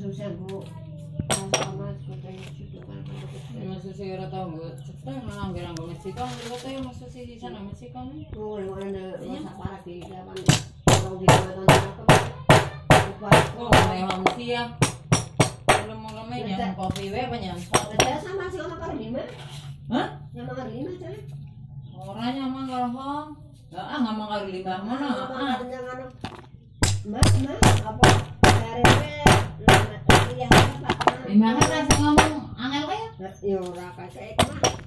susah Bu. Sama kota itu kan Maksud si ora tau mbok cetek nang Meksiko lho teh maksud si sana Meksiko nih. oh yang ada masa parah di depan orang di depan apa Oh, siap. Belum yang kopi we banyak. Ada sama si orang kali lima. Hah? Yang makan lima cari. Orangnya mah galhong. Heeh, ngomong kali lima mana? Yang anu. Mas, apa? Karene lima ya apa? Lima kan langsung ngomong angel kaya? Ya ora kayak mah.